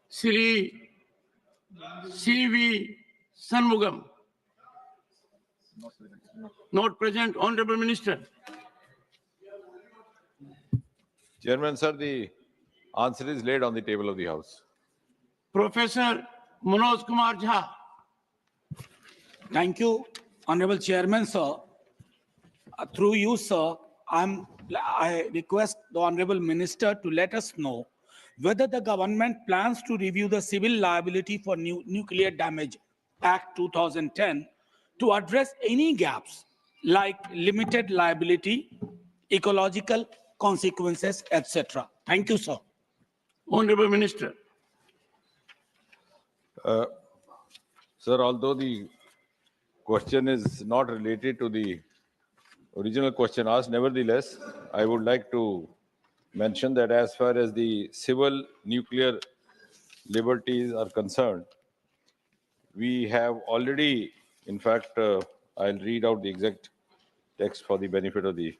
Sri C.V. Sanmugam. Not present. Honorable Minister. Chairman, sir, the answer is laid on the table of the House. Professor Manoj Kumar Jha. Thank you, Honorable Chairman, sir. Through you, sir, I request the Honorable Minister to let us know whether the government plans to review the Civil Liability for Nuclear Damage Act 2010 to address any gaps like limited liability, ecological consequences, etc. Thank you, sir. Honorable Minister. Sir, although the question is not related to the original question asked, nevertheless, I would like to mention that as far as the civil nuclear liberties are concerned, we have already, in fact, I'll read out the exact text for the benefit of the.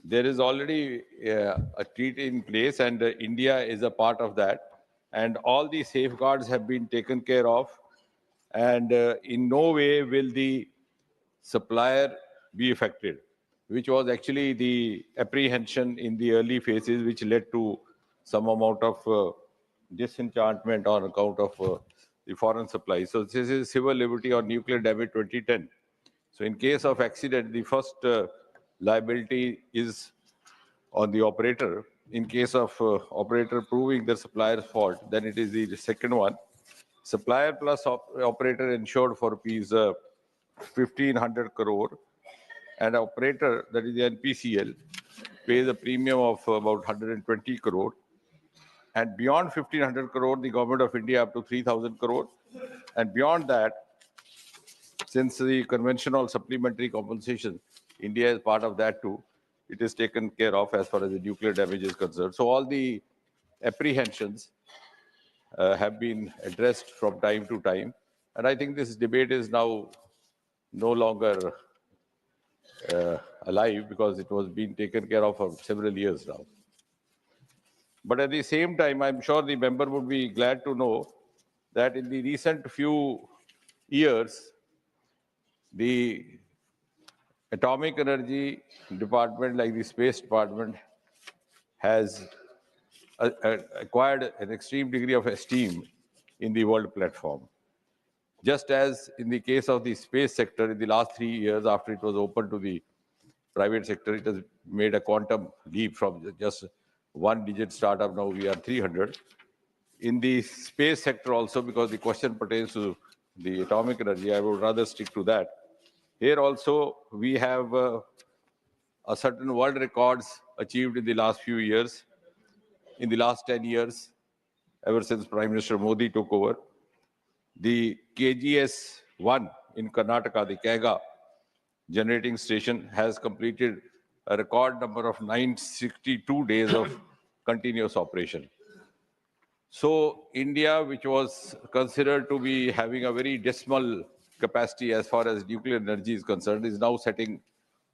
There is already a treaty in place, and India is a part of that. And all the safeguards have been taken care of, and in no way will the supplier be affected, which was actually the apprehension in the early phases, which led to some amount of disenchantment on account of the foreign supply. So this is Civil Liberty on Nuclear Damage 2010. So in case of accident, the first liability is on the operator. In case of operator proving the supplier's fault, then it is the second one. Supplier plus operator insured for rupees 1,500 crore, and operator, that is the NPCL, pays a premium of about 120 crore. And beyond 1,500 crore, the Government of India up to 3,000 crore. And beyond that, since the conventional supplementary compensation, India is part of that too, it is taken care of as far as the nuclear damage is concerned. So all the apprehensions have been addressed from time to time. And I think this debate is now no longer alive, because it was being taken care of for several years now. But at the same time, I'm sure the member would be glad to know that in the recent few years, the Atomic Energy Department, like the Space Department, has acquired an extreme degree of esteem in the world platform. Just as in the case of the space sector, in the last 3 years after it was open to the private sector, it has made a quantum leap from just one-digit startup, now we are 300. In the space sector also, because the question pertains to the atomic energy, I would rather stick to that. Here also, we have a certain world records achieved in the last few years. In the last 10 years, ever since Prime Minister Modi took over, the KGS-1 in Karnataka, the Kaiga generating station, has completed a record number of 962 days of continuous operation. So India, which was considered to be having a very dismal capacity as far as nuclear energy is concerned, is now setting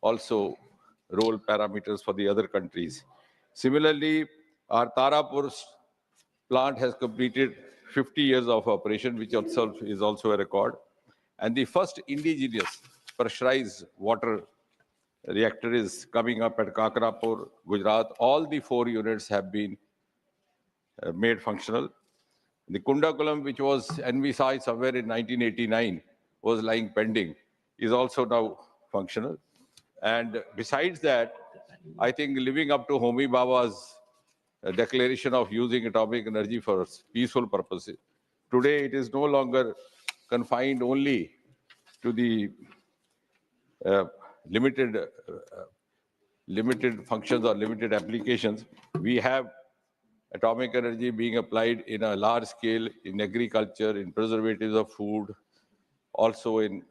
also role parameters for the other countries. Similarly, our Tarapur plant has completed 50 years of operation, which itself is also a record. And the first indigenous pressurized water reactor is coming up at Kakrapur, Gujarat. All the 4 units have been made functional. The Kundakulam, which was envisaged somewhere in 1989, was lying pending, is also now functional. And besides that, I think living up to Homi Baba's declaration of using atomic energy for peaceful purposes, today it is no longer confined only to the limited functions or limited applications. We have atomic energy being applied in a large scale in agriculture, in preservatives of food, also in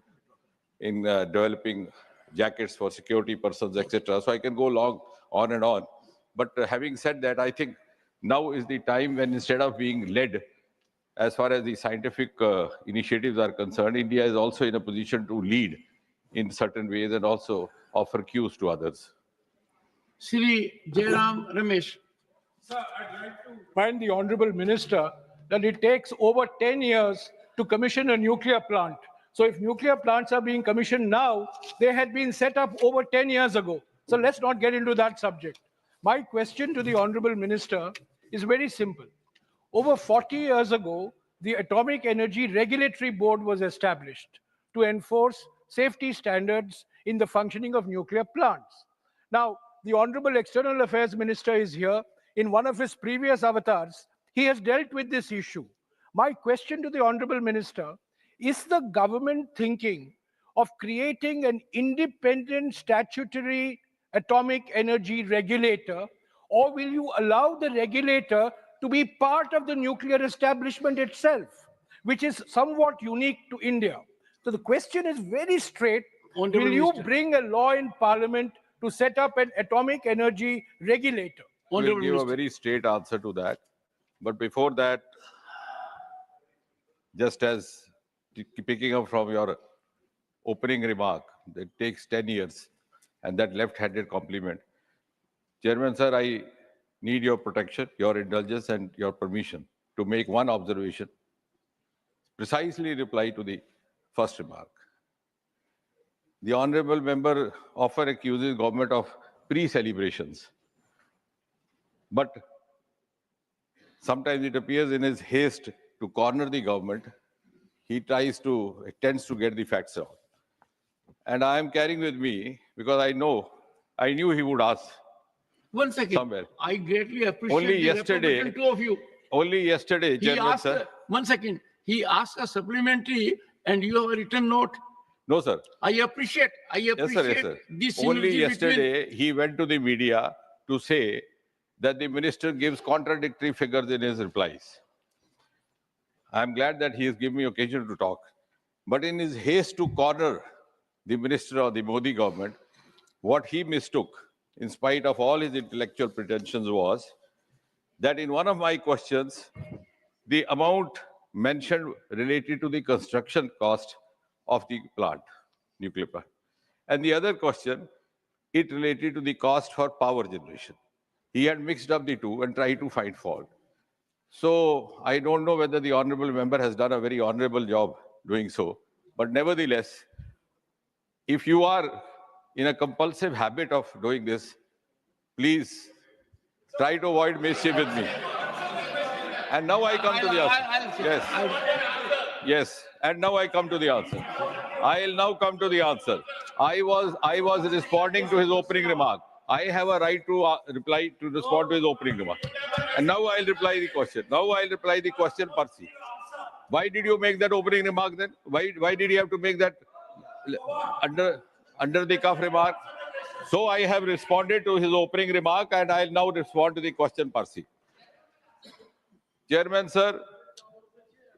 developing jackets for security persons, etc. So I can go on and on. But having said that, I think now is the time when, instead of being led as far as the scientific initiatives are concerned, India is also in a position to lead in certain ways and also offer cues to others. Sri Jairam Ramesh. Sir, I'd like to remind the Honorable Minister that it takes over 10 years to commission a nuclear plant. So if nuclear plants are being commissioned now, they had been set up over 10 years ago. So let's not get into that subject. My question to the Honorable Minister is very simple. Over 40 years ago, the Atomic Energy Regulatory Board was established to enforce safety standards in the functioning of nuclear plants. Now, the Honorable External Affairs Minister is here. In one of his previous avatars, he has dealt with this issue. My question to the Honorable Minister, is the government thinking of creating an independent statutory atomic energy regulator, or will you allow the regulator to be part of the nuclear establishment itself, which is somewhat unique to India? So the question is very straight. Honorable Will you Minister. bring a law in Parliament to set up an atomic energy regulator? We'll Honorable give a Minister. very straight answer to that. But before that, just as picking up from your opening remark, that takes 10 years, and that left-handed compliment. Chairman, sir, I need your protection, your indulgence, and your permission to make one observation, precisely reply to the first remark. The honorable member often accuses government of pre-celebrations. But sometimes it appears in his haste to corner the government, he tends to get the facts wrong. And I am carrying with me, because I knew he would ask. 1 second. Somewhere. I greatly appreciate Only the yesterday- reputation, two of you. Only yesterday, He Chairman, asked, sir. 1 second, he asked a supplementary and you have a written note. No, sir. I appreciate Yes, sir. Yes, sir. this Only synergy between. yesterday, he went to the media to say that the minister gives contradictory figures in his replies. I'm glad that he has given me occasion to talk. But in his haste to corner the minister of the Modi government, what he mistook, in spite of all his intellectual pretensions, was that in one of my questions, the amount mentioned related to the construction cost of the plant, nuclear plant. And the other question, it related to the cost for power generation. He had mixed up the two and tried to find fault. So I don't know whether the honorable member has done a very honorable job doing so. But nevertheless, if you are in a compulsive habit of doing this, please try to avoid mischief with me. And now I come to the answer. Yes. Yes. And now I come to the answer. I'll now come to the answer. I was responding to his opening remark. I have a right to respond to his opening remark. And now I'll reply the question. Now I'll reply the question, Percy. Why did you make that opening remark then? Why did you have to make that under the cuff remark? So I have responded to his opening remark, and I'll now respond to the question, Percy. Chairman, sir,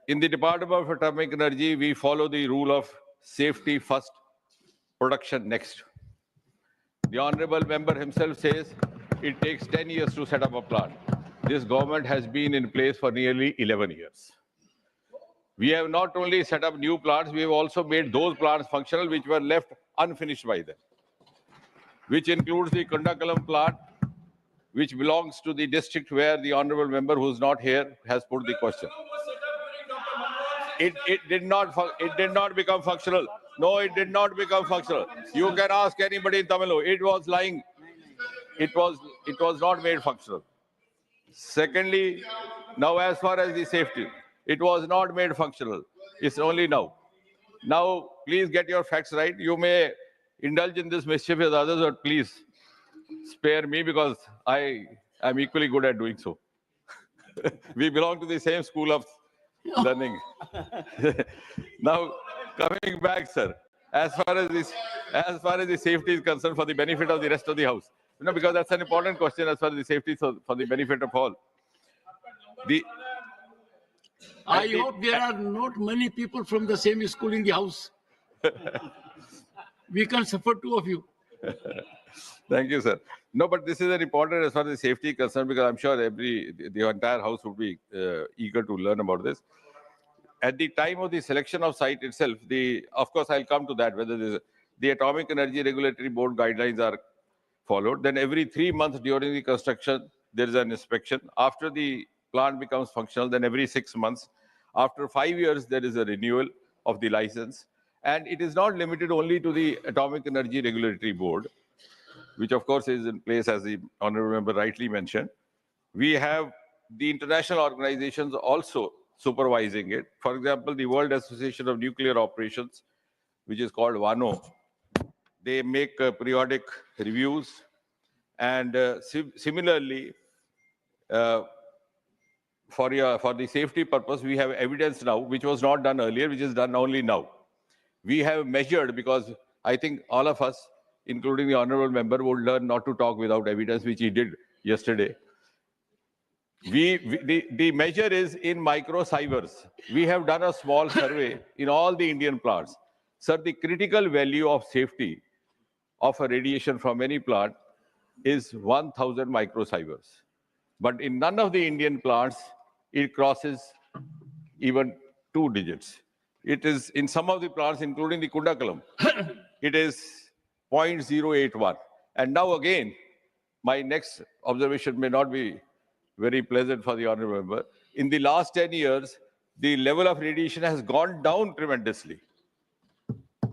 in the Department of Atomic Energy, we follow the rule of safety first, production next. The honorable member himself says it takes 10 years to set up a plant. This government has been in place for nearly 11 years. We have not only set up new plants, we have also made those plants functional which were left unfinished by them, which includes the Kundakalam plant, which belongs to the district where the honorable member who is not here has put the question. It did not become functional. No, it did not become functional. You can ask anybody in Tamil Nadu. It was lying. It was not made functional. Secondly, now as far as the safety, it was not made functional. It's only now. Now, please get your facts right. You may indulge in this mischief with others, but please spare me because I am equally good at doing so. We belong to the same school of learning. Now, coming back, sir, as far as the safety is concerned, for the benefit of the rest of the house, because that's an important question as far as the safety is for the benefit of all. I hope there are not many people from the same school in the house. We can support two of you. Thank you, sir. No, but this is an important as far as the safety is concerned, because I'm sure the entire house would be eager to learn about this. At the time of the selection of site itself, of course, I'll come to that, whether the Atomic Energy Regulatory Board guidelines are followed. Then every 3 months during the construction, there is an inspection. After the plant becomes functional, then every 6 months. After 5 years, there is a renewal of the license. And it is not limited only to the Atomic Energy Regulatory Board, which of course is in place, as the honorable member rightly mentioned. We have the international organizations also supervising it. For example, the World Association of Nuclear Operations, which is called WANO, they make periodic reviews. And similarly, for the safety purpose, we have evidence now, which was not done earlier, which is done only now. We have measured, because I think all of us, including the honorable member, would learn not to talk without evidence, which he did yesterday. The measure is in microsieverts. We have done a small survey in all the Indian plants. Sir, the critical value of safety of a radiation from any plant is 1,000 microsieverts. But in none of the Indian plants, it crosses even 2 digits. It is in some of the plants, including the Kundakalam, it is 0.081. And now again, my next observation may not be very pleasant for the honorable member. In the last 10 years, the level of radiation has gone down tremendously.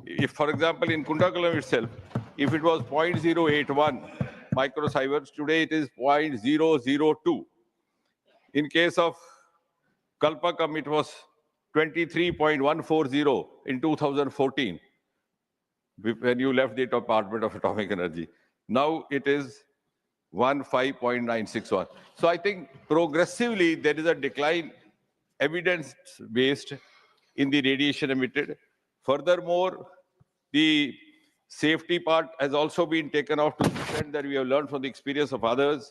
If, for example, in Kundakalam itself, if it was 0.081 microsieverts, today it is 0.002. In case of Kalpakam, it was 23.140 in 2014, when you left the Department of Atomic Energy. Now it is 15.961. So I think progressively there is a decline, evidence-based, in the radiation emitted. Furthermore, the safety part has also been taken off to the extent that we have learned from the experience of others.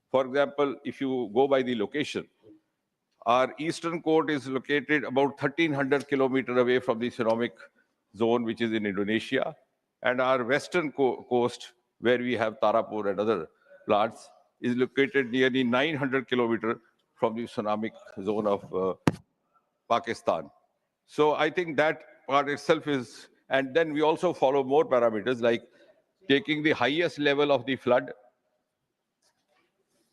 For example, if you go by the location, our eastern coast is located about 1,300 kilometers away from the tsunamic zone, which is in Indonesia. And our western coast, where we have Tarapur and other plants, is located nearly 900 kilometers from the tsunamic zone of Pakistan. So I think that part itself is, and then we also follow more parameters, like taking the highest level of the flood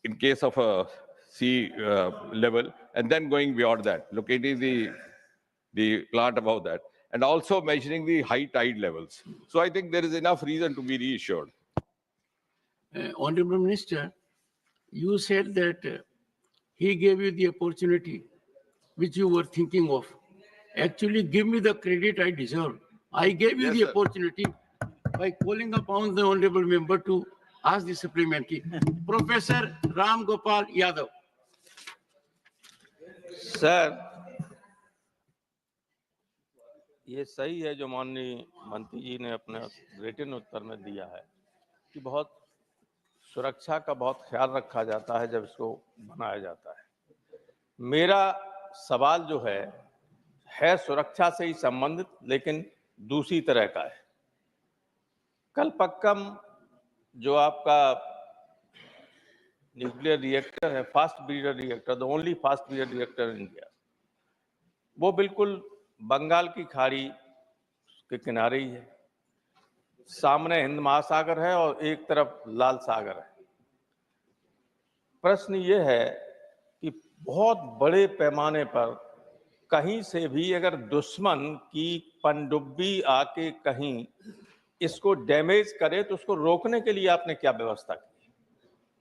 in case of a sea level, and then going beyond that, locating the plant above that, and also measuring the high tide levels. So I think there is enough reason to be reassured. Honorable Minister, you said that he gave you the opportunity which you were thinking of. Actually, give me the credit I deserve. I gave you Yes, the sir. opportunity by calling upon the honorable member to ask the supplementary. Professor Ram Gopal Yadav. Sir, ये सही है जो माननीय मंत्री जी ने अपने written उत्तर में दिया है कि बहुत सुरक्षा का बहुत ख्याल रखा जाता है जब इसको बनाया जाता है। मेरा सवाल जो है सुरक्षा से ही संबंधित, लेकिन दूसरी तरह का है। कलपक्कम जो आपका न्यूक्लियर रिएक्टर है, fast breeder reactor, the only fast breeder reactor in India, वो बिल्कुल बंगाल की खाड़ी के किनारे ही है। सामने हिंद महासागर है और एक तरफ लाल सागर है। प्रश्न ये है कि बहुत बड़े पैमाने पर कहीं से भी अगर दुश्मन की पनडुब्बी आके कहीं इसको डैमेज करे तो उसको रोकने के लिए आपने क्या व्यवस्था की?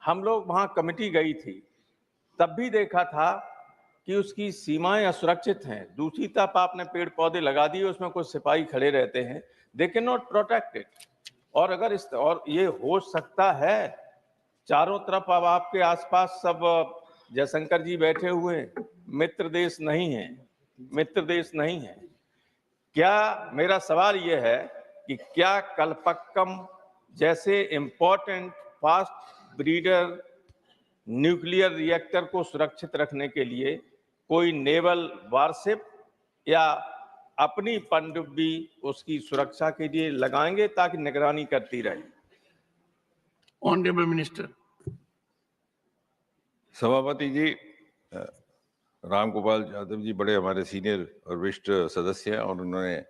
हम लोग वहां कमेटी गई थी, तब भी देखा था कि उसकी सीमाएं असुरक्षित हैं। दूसरी तरफ आपने पेड़ पौधे लगा दिए, उसमें कुछ सिपाही खड़े रहते हैं, they can not protect it. और अगर और ये हो सकता है, चारों तरफ अब आपके आसपास सब जयशंकर जी बैठे हुए हैं, मित्र देश नहीं है। क्या, मेरा सवाल ये है कि क्या कलपक्कम जैसे important fast breeder nuclear reactor को सुरक्षित रखने के लिए कोई नेवल वारशिप या अपनी पनडुब्बी उसकी सुरक्षा के लिए लगाएंगे ताकि निगरानी करती रहे? Honorable Minister. सभापति जी, राम गोपाल यादव जी बड़े हमारे सीनियर और वरिष्ठ सदस्य हैं और उन्होंने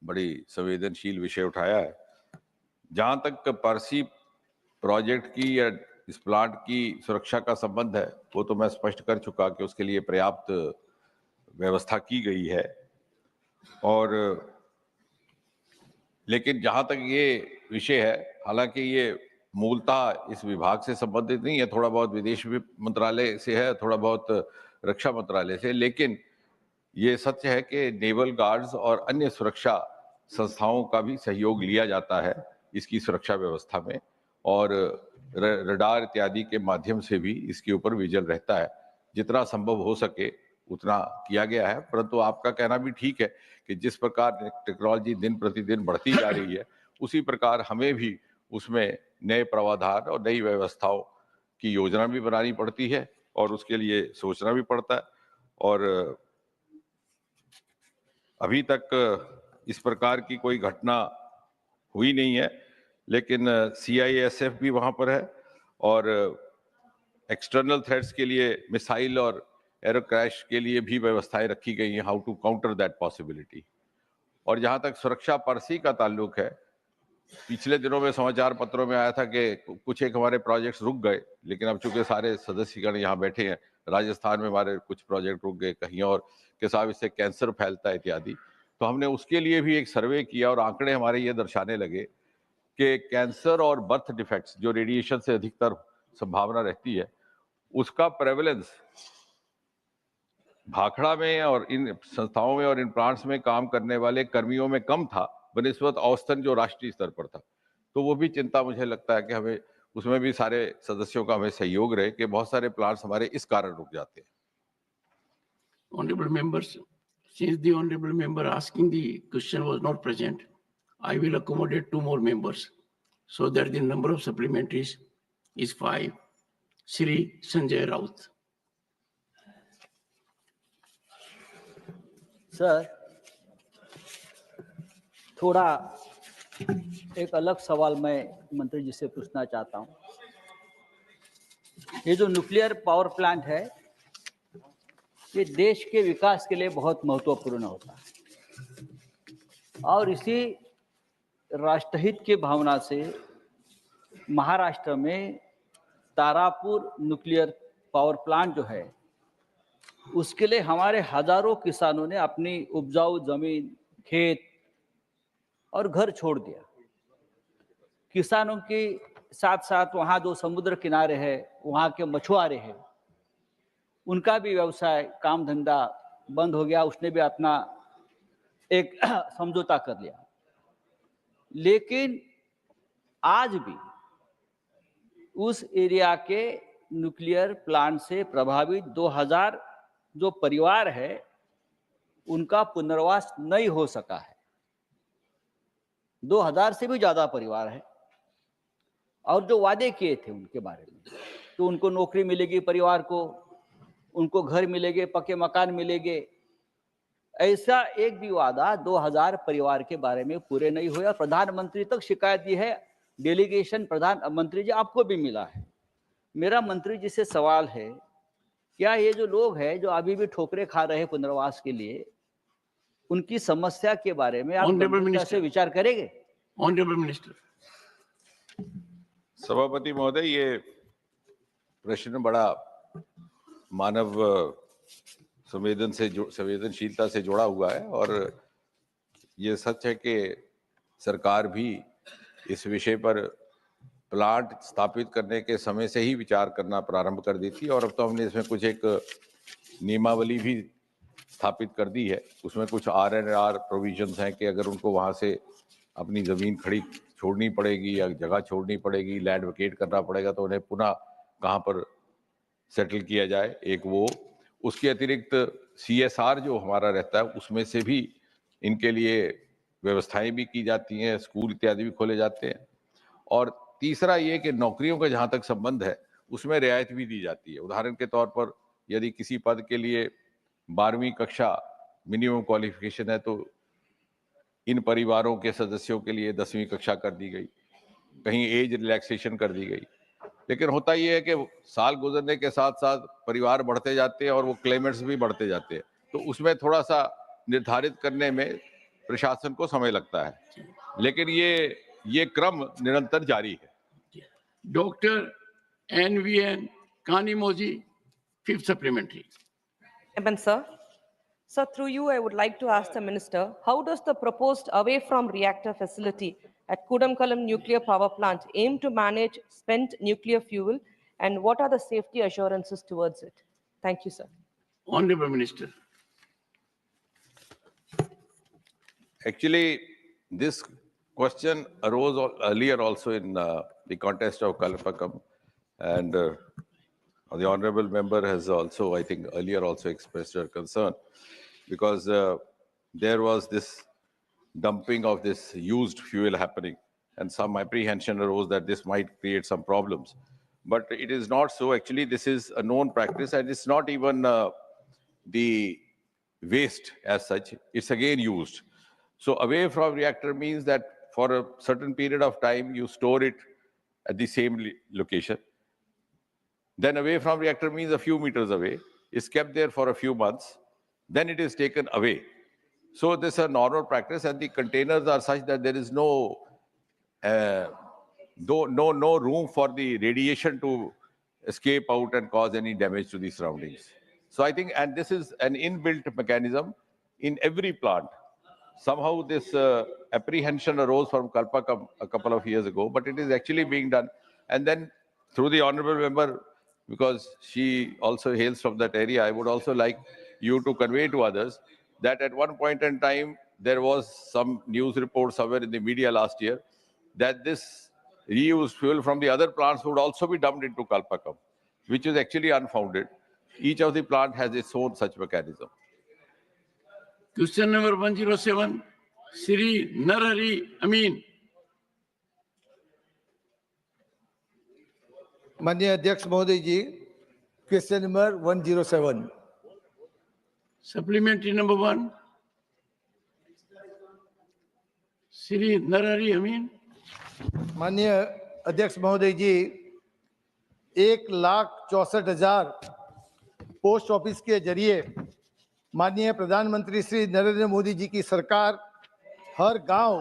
बड़ी संवेदनशील विषय उठाया है। जहाँ तक पारसी प्रोजेक्ट की या इस प्लांट की सुरक्षा का संबंध है वो तो मैं स्पष्ट कर चुका कि उसके लिए पर्याप्त व्यवस्था की गई है। और लेकिन जहां तक ये विषय है, हालांकि ये मूलतः इस विभाग से संबंधित नहीं है, थोड़ा बहुत विदेश मंत्रालय से है, थोड़ा बहुत रक्षा मंत्रालय से, लेकिन ये सत्य है कि नेवल गार्ड्स और अन्य सुरक्षा संस्थाओं का भी सहयोग लिया जाता है इसकी सुरक्षा व्यवस्था में, और रडार इत्यादि के माध्यम से भी इसके ऊपर विजिल रहता है। जितना संभव हो सके उतना किया गया है, परंतु आपका कहना भी ठीक है कि जिस प्रकार टेक्नोलॉजी दिन प्रतिदिन बढ़ती जा रही है, उसी प्रकार हमें भी उसमें नए प्रावधान और नई व्यवस्थाओं की योजना भी बनानी पड़ती है और उसके लिए सोचना भी पड़ता है। और अभी तक इस प्रकार की कोई घटना हुई नहीं है, लेकिन CISF भी वहां पर है और एक्सटर्नल थ्रेट्स के लिए मिसाइल और एरो क्रैश के लिए भी व्यवस्थाएं रखी गई हैं, how to counter that possibility. और जहां तक सुरक्षा परसी का ताल्लुक है, पिछले दिनों में समाचार पत्रों में आया था कि कुछ एक हमारे प्रोजेक्ट्स रुक गए, लेकिन अब चूंकि सारे सदस्यगण यहाँ बैठे हैं, राजस्थान में हमारे कुछ प्रोजेक्ट रुक गए, कहीं और के साथ इससे कैंसर फैलता है इत्यादि, तो हमने उसके लिए भी एक सर्वे किया और आंकड़े हमारे ये दर्शाने लगे कि कैंसर और बर्थ डिफेक्ट्स जो रेडिएशन से अधिकतर संभावना रहती है, उसका प्रेवलेंस भाखड़ा में और इन संस्थाओं में और इन प्लांट्स में काम करने वाले कर्मियों में कम था बनिस्बत औसतन जो राष्ट्रीय स्तर पर था। तो वो भी चिंता मुझे लगता है कि हमें उसमें भी सारे सदस्यों का हमें सहयोग रहे कि बहुत सारे प्लांट्स हमारे इस कारण रुक जाते हैं। Honorable members, since the honorable member asking the question was not present, I will accommodate 2 more members so that the number of supplementaries is 5. Shri Sanjay Raut. Sir, थोड़ा एक अलग सवाल मैं मंत्री जी से पूछना चाहता हूँ। ये जो न्यूक्लियर पावर प्लांट है, ये देश के विकास के लिए बहुत महत्वपूर्ण होता है और इसी राष्ट्रहित की भावना से महाराष्ट्र में तारापुर न्यूक्लियर पावर प्लांट जो है, उसके लिए हमारे हजारों किसानों ने अपनी उपजाऊ जमीन, खेत और घर छोड़ दिया। किसानों के साथ साथ वहाँ जो समुद्र किनारे है, वहाँ के मछुआरे हैं, उनका भी व्यवसाय, काम धंधा बंद हो गया। उसने भी अपना एक समझौता कर लिया। लेकिन आज भी उस एरिया के न्यूक्लियर प्लांट से प्रभावित 2000 जो परिवार है, उनका पुनर्वास नहीं हो सका है। 2000 से भी ज्यादा परिवार है और जो वादे किए थे उनके बारे में, तो उनको नौकरी मिलेगी, परिवार को उनको घर मिलेंगे, पक्के मकान मिलेंगे, ऐसा एक भी वादा 2000 परिवार के बारे में पूरे नहीं हुआ। प्रधानमंत्री तक शिकायत दी है, डेलीगेशन प्रधानमंत्री जी आपको भी मिला है। मेरा मंत्री जी से सवाल है, क्या ये जो लोग हैं जो अभी भी ठोकरे खा रहे हैं पुनर्वास के लिए, उनकी समस्या के बारे में आप गंभीरता से विचार करेंगे? Honorable Minister. सभापति महोदय, ये प्रश्न बड़ा मानव संवेदनशीलता से जुड़ा हुआ है और ये सच है कि सरकार भी इस विषय पर प्लांट स्थापित करने के समय से ही विचार करना प्रारंभ कर दी थी और अब तो हमने इसमें कुछ एक नियमावली भी स्थापित कर दी है। उसमें कुछ RNR प्रोविजंस हैं कि अगर उनको वहाँ से अपनी ज़मीन खड़ी छोड़नी पड़ेगी या जगह छोड़नी पड़ेगी, लैंड वेकेट करना पड़ेगा, तो उन्हें पुनः कहाँ पर सेटल किया जाए। एक वो, उसके अतिरिक्त CSR जो हमारा रहता है, उसमें से भी इनके लिए व्यवस्थाएं भी की जाती हैं, स्कूल इत्यादि भी खोले जाते हैं। और तीसरा ये कि नौकरियों का जहाँ तक संबंध है, उसमें रियायत भी दी जाती है। उदाहरण के तौर पर यदि किसी पद के लिए 12वीं कक्षा मिनिमम क्वालिफिकेशन है, तो इन परिवारों के सदस्यों के लिए 10वीं कक्षा कर दी गई, कहीं एज रिलैक्सेशन कर दी गई। लेकिन होता ये है कि साल गुजरने के साथ साथ परिवार बढ़ते जाते हैं और वो क्लेमेंट्स भी बढ़ते जाते हैं, तो उसमें थोड़ा सा निर्धारित करने में प्रशासन को समय लगता है, लेकिन ये क्रम निरंतर जारी है। Dr. NVN, Kanimoji, fifth supplementary. Chairman, sir. Sir, through you, I would like to ask the Minister, how does the proposed away from reactor facility at Kudamkalam nuclear power plant aim to manage spent nuclear fuel, and what are the safety assurances towards it? Thank you, sir. Honorable Minister. Actually, this question arose earlier also in the context of Kalapakam, and the honorable member has also, I think, earlier also expressed her concern, because there was this dumping of this used fuel happening, and some apprehension arose that this might create some problems. But it is not so. Actually, this is a known practice, and it's not even the waste as such. It's again used. So away from reactor means that for a certain period of time, you store it at the same location. Then away from reactor means a few meters away. It's kept there for a few months. Then it is taken away. So this is a normal practice, and the containers are such that there is no room for the radiation to escape out and cause any damage to the surroundings. So I think, and this is an inbuilt mechanism in every plant. Somehow this apprehension arose from Kalpakam a couple of years ago, but it is actually being done. And then through the honorable member, because she also hails from that area, I would also like you to convey to others that at one point in time, there was some news report somewhere in the media last year that this reused fuel from the other plants would also be dumped into Kalpakam, which is actually unfounded. Each of the plant has its own such mechanism. Question number 107, Sri Narhari Amin. माननीय अध्यक्ष महोदय जी, question number 107. Supplementary number 1, Sri Narhari Amin. माननीय अध्यक्ष महोदय जी, 1,64,000 post office के जरिए माननीय प्रधानमंत्री श्री नरेंद्र मोदी जी की सरकार हर गांव,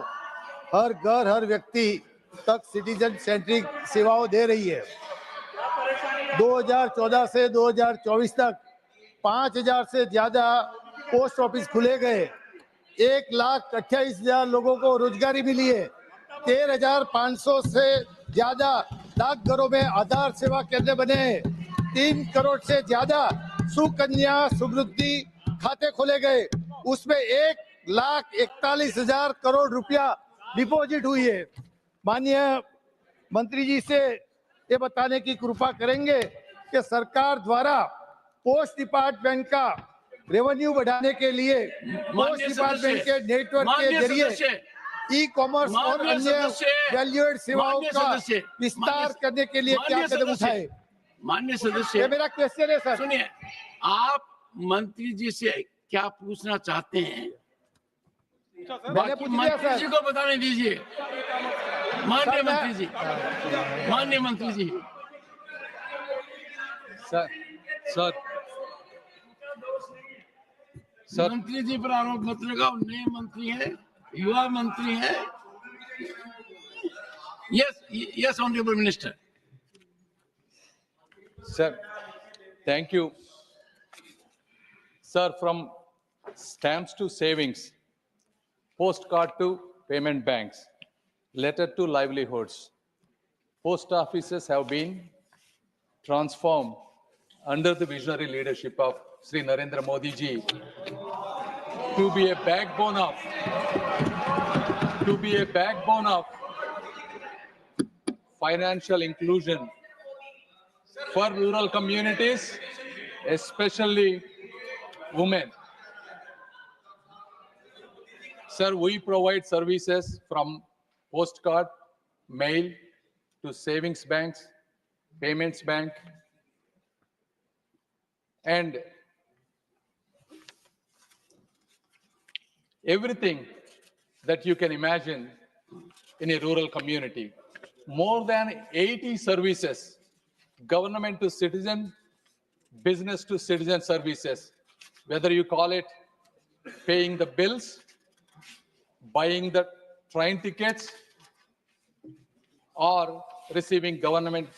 हर घर, हर व्यक्ति तक सिटीजन सेंट्रिक सेवाओं दे रही है. 2014 से 2024 तक 5,000 से ज्यादा पोस्ट ऑफिस खुले गए. 1,28,000 लोगों को रोजगारी मिली है. 13,500 से ज्यादा डाकघरों में आधार सेवा केंद्र बने हैं. 3 करोड़ से ज्यादा सुकन्या समृद्धि खाते खोले गए. उसमें 1,41,000 करोड़ रुपया डिपॉजिट हुई है. माननीय मंत्री जी से ये बताने की कृपा करेंगे कि सरकार द्वारा पोस्ट डिपार्टमेंट का रेवेन्यू बढ़ाने के लिए पोस्ट डिपार्टमेंट के नेटवर्क के जरिए ई कॉमर्स और अन्य वैल्यूएड सेवाओं का विस्तार करने के लिए क्या कदम उठाए. माननीय सदस्य, ये मेरा क्वेश्चन है सर. सुनिए, आप मंत्री जी से क्या पूछना चाहते हैं, मैंने पूछ लिया मंत्री जी सर. को बताने दीजिए. माननीय मंत्री जी, माननीय मंत्री जी. सर मंत्री जी पर आरोप मत लगाओ. नए मंत्री हैं, युवा मंत्री हैं. Yes honourable minister. Sir, thank you. Sir, from stamps to savings, postcard to payment banks, letter to livelihoods, post offices have been transformed under the visionary leadership of Sri Narendra Modi ji to be a backbone of financial inclusion for rural communities, especially women. Sir, we provide services from postcard, mail to savings banks, payments bank, and everything that you can imagine in a rural community. More than 80 services, government to citizen, business to citizen services, whether you call it paying the bills, buying the train tickets, or receiving government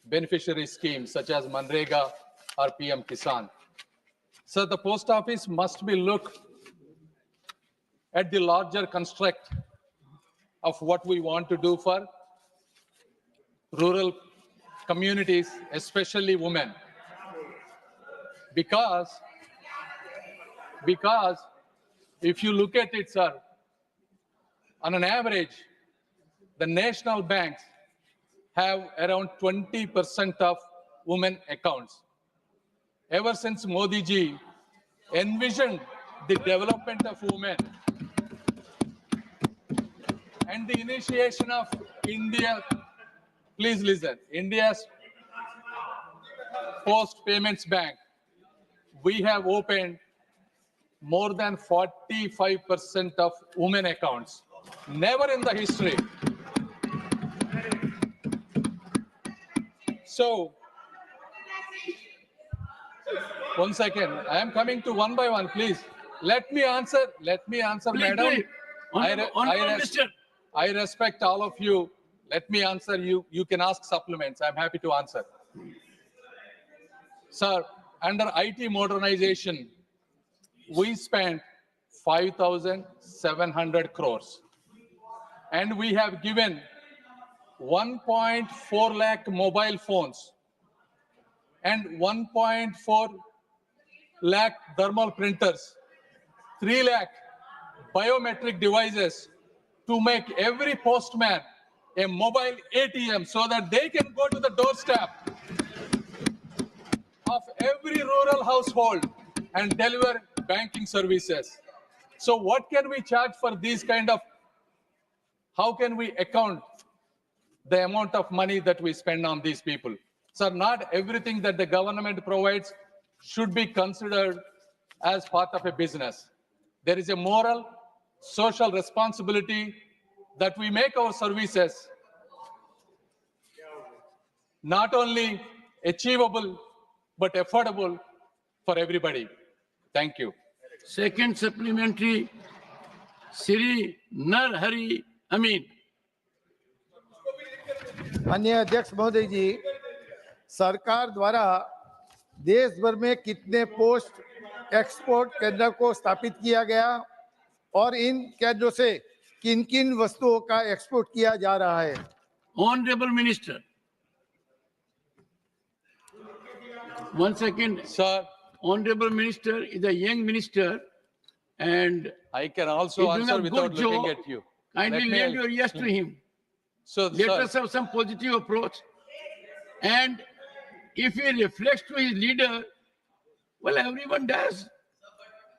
beneficiary schemes such as Manrega or PM Kisan. So the post office must be looked at the larger construct of what we want to do for rural communities, especially women. Because if you look at it, sir, on an average, the national banks have around 20% of women accounts. Ever since Modi ji envisioned the development of women and the initiation of India, please listen, India's Post Payments Bank, we have opened more than 45% of women accounts. Never in the history. So, one second, I am coming to one by one, please. Let me answer, madam. I respect all of you. Let me answer you. You can ask supplements. I'm happy to answer. Sir, under IT modernization, we spent 5,700 crores. And we have given 1.4 lakh mobile phones and 1.4 lakh thermal printers, 3 lakh biometric devices to make every postman a mobile ATM so that they can go to the doorstep of every rural household and deliver banking services. So what can we charge for these kind of, how can we account the amount of money that we spend on these people? So not everything that the government provides should be considered as part of a business. There is a moral, social responsibility that we make our services not only achievable, but affordable for everybody. Thank you. Second supplementary, Sri Narhari Amin. माननीय अध्यक्ष महोदय जी, सरकार द्वारा देश भर में कितने post export केंद्र को स्थापित किया गया और इन केंद्रों से किन किन वस्तुओं का एक्सपोर्ट किया जा रहा है? Honorable Minister. One second. Sir, Honorable Minister is a young minister and I can also he's doing answer a without good looking job. at you. Kindly Let me- lend your ears to him. So, Let sir, us have some positive approach. And if he reflects to his leader, well, everyone does.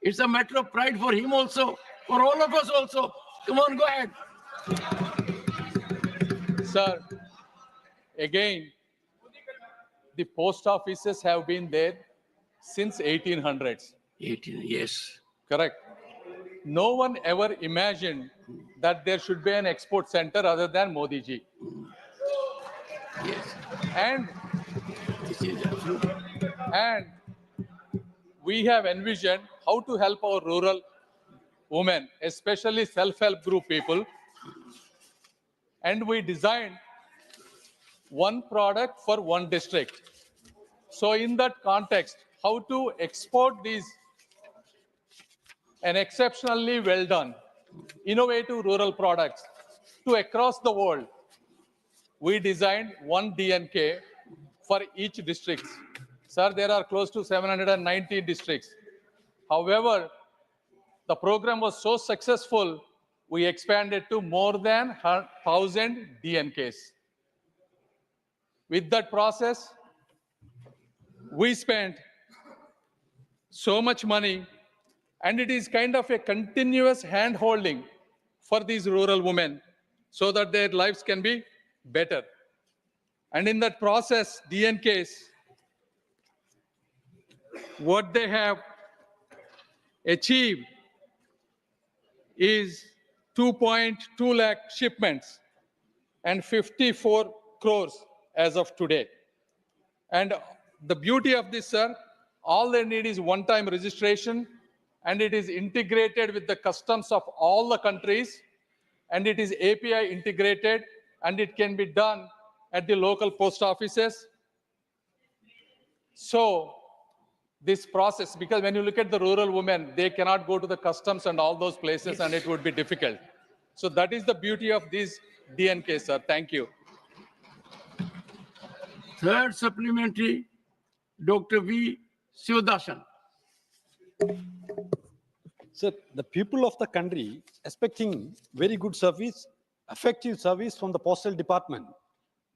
It's a matter of pride for him also, for all of us also. Come on, go ahead. sir, again, the post offices have been there since 1800s. 18, yes. Correct. No one ever imagined that there should be an export center other than Modi ji. Yes. And, This is absolutely. and we have envisioned how to help our rural women, especially self-help group people. And we designed one product for one district. So in that context, how to export these and exceptionally well done, innovative rural products to across the world. We designed one DNK for each district. Sir, there are close to 790 districts. However, the program was so successful, we expanded to more than 1,000 DNKs. With that process, we spent so much money, and it is kind of a continuous hand-holding for these rural women so that their lives can be better. And in that process, DNKs, what they have achieved is 2.2 lakh shipments and 54 crores as of today. And the beauty of this, sir, all they need is one-time registration, and it is integrated with the customs of all the countries, and it is API integrated, and it can be done at the local post offices, So this process, because when you look at the rural women, they cannot go to the customs and all those places, and it would be difficult. So that is the beauty of these DNK, sir. Thank you. Third supplementary, Dr. V. Sivaдаsan. Sir, the people of the country expecting very good service, effective service from the postal department.